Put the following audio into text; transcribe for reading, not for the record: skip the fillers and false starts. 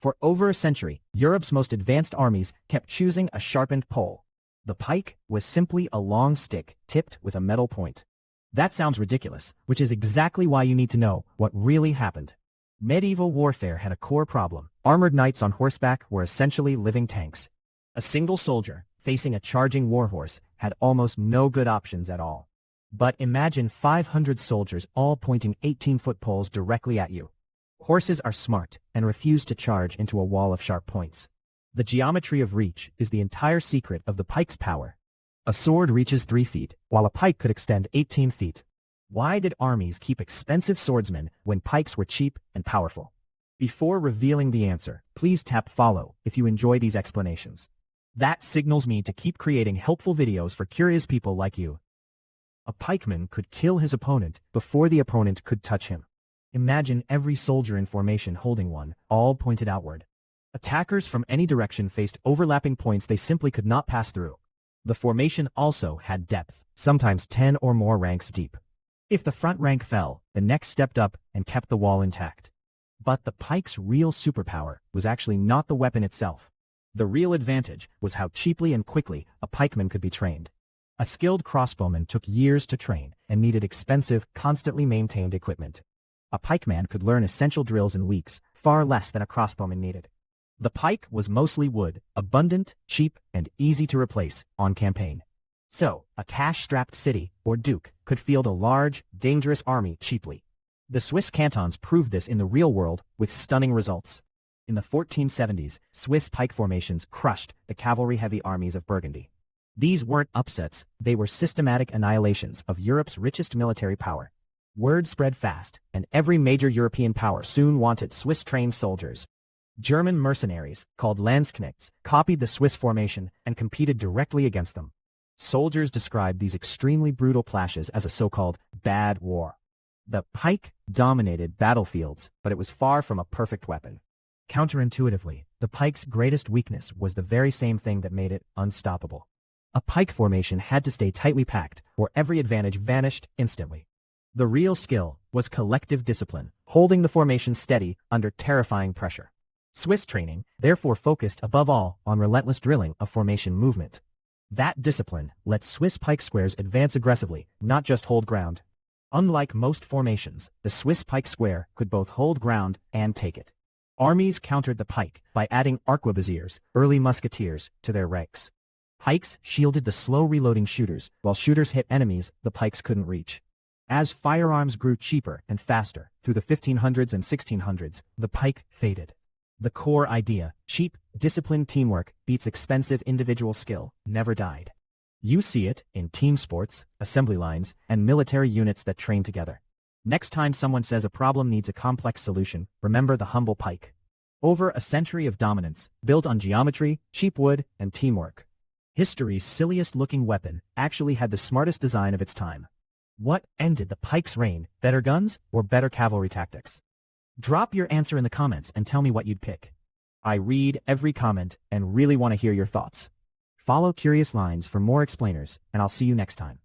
For over a century, Europe's most advanced armies kept choosing a sharpened pole. The pike was simply a long stick tipped with a metal point. That sounds ridiculous, which is exactly why you need to know what really happened. Medieval warfare had a core problem. Armored knights on horseback were essentially living tanks. A single soldier, facing a charging warhorse, had almost no good options at all. But imagine 500 soldiers all pointing 18-foot poles directly at you. Horses are smart and refuse to charge into a wall of sharp points. The geometry of reach is the entire secret of the pike's power. A sword reaches 3 feet, while a pike could extend 18 feet. Why did armies keep expensive swordsmen when pikes were cheap and powerful? Before revealing the answer, please tap follow if you enjoy these explanations. That signals me to keep creating helpful videos for curious people like you. A pikeman could kill his opponent before the opponent could touch him. Imagine every soldier in formation holding one, all pointed outward. Attackers from any direction faced overlapping points they simply could not pass through. The formation also had depth, sometimes 10 or more ranks deep. If the front rank fell, the next stepped up and kept the wall intact. But the pike's real superpower was actually not the weapon itself. The real advantage was how cheaply and quickly a pikeman could be trained. A skilled crossbowman took years to train and needed expensive, constantly maintained equipment. A pikeman could learn essential drills in weeks, far less than a crossbowman needed. The pike was mostly wood, abundant, cheap, and easy to replace on campaign. So, a cash-strapped city, or duke, could field a large, dangerous army cheaply. The Swiss cantons proved this in the real world with stunning results. In the 1470s, Swiss pike formations crushed the cavalry-heavy armies of Burgundy. These weren't upsets, they were systematic annihilations of Europe's richest military power. Word spread fast, and every major European power soon wanted Swiss-trained soldiers. German mercenaries, called Landsknechts, copied the Swiss formation and competed directly against them. Soldiers described these extremely brutal clashes as a so-called bad war. The pike dominated battlefields, but it was far from a perfect weapon. Counterintuitively, the pike's greatest weakness was the very same thing that made it unstoppable. A pike formation had to stay tightly packed, or every advantage vanished instantly. The real skill was collective discipline, holding the formation steady under terrifying pressure. Swiss training, therefore, focused above all on relentless drilling of formation movement. That discipline let Swiss pike squares advance aggressively, not just hold ground. Unlike most formations, the Swiss pike square could both hold ground and take it. Armies countered the pike by adding arquebusiers, early musketeers, to their ranks. Pikes shielded the slow-reloading shooters, while shooters hit enemies the pikes couldn't reach. As firearms grew cheaper and faster through the 1500s and 1600s, the pike faded. The core idea, cheap, disciplined teamwork beats expensive individual skill, never died. You see it in team sports, assembly lines, and military units that train together. Next time someone says a problem needs a complex solution, remember the humble pike. Over a century of dominance, built on geometry, cheap wood, and teamwork. History's silliest-looking weapon actually had the smartest design of its time. What ended the pike's reign, better guns or better cavalry tactics? Drop your answer in the comments and tell me what you'd pick. I read every comment and really want to hear your thoughts. Follow Curious Lines for more explainers, and I'll see you next time.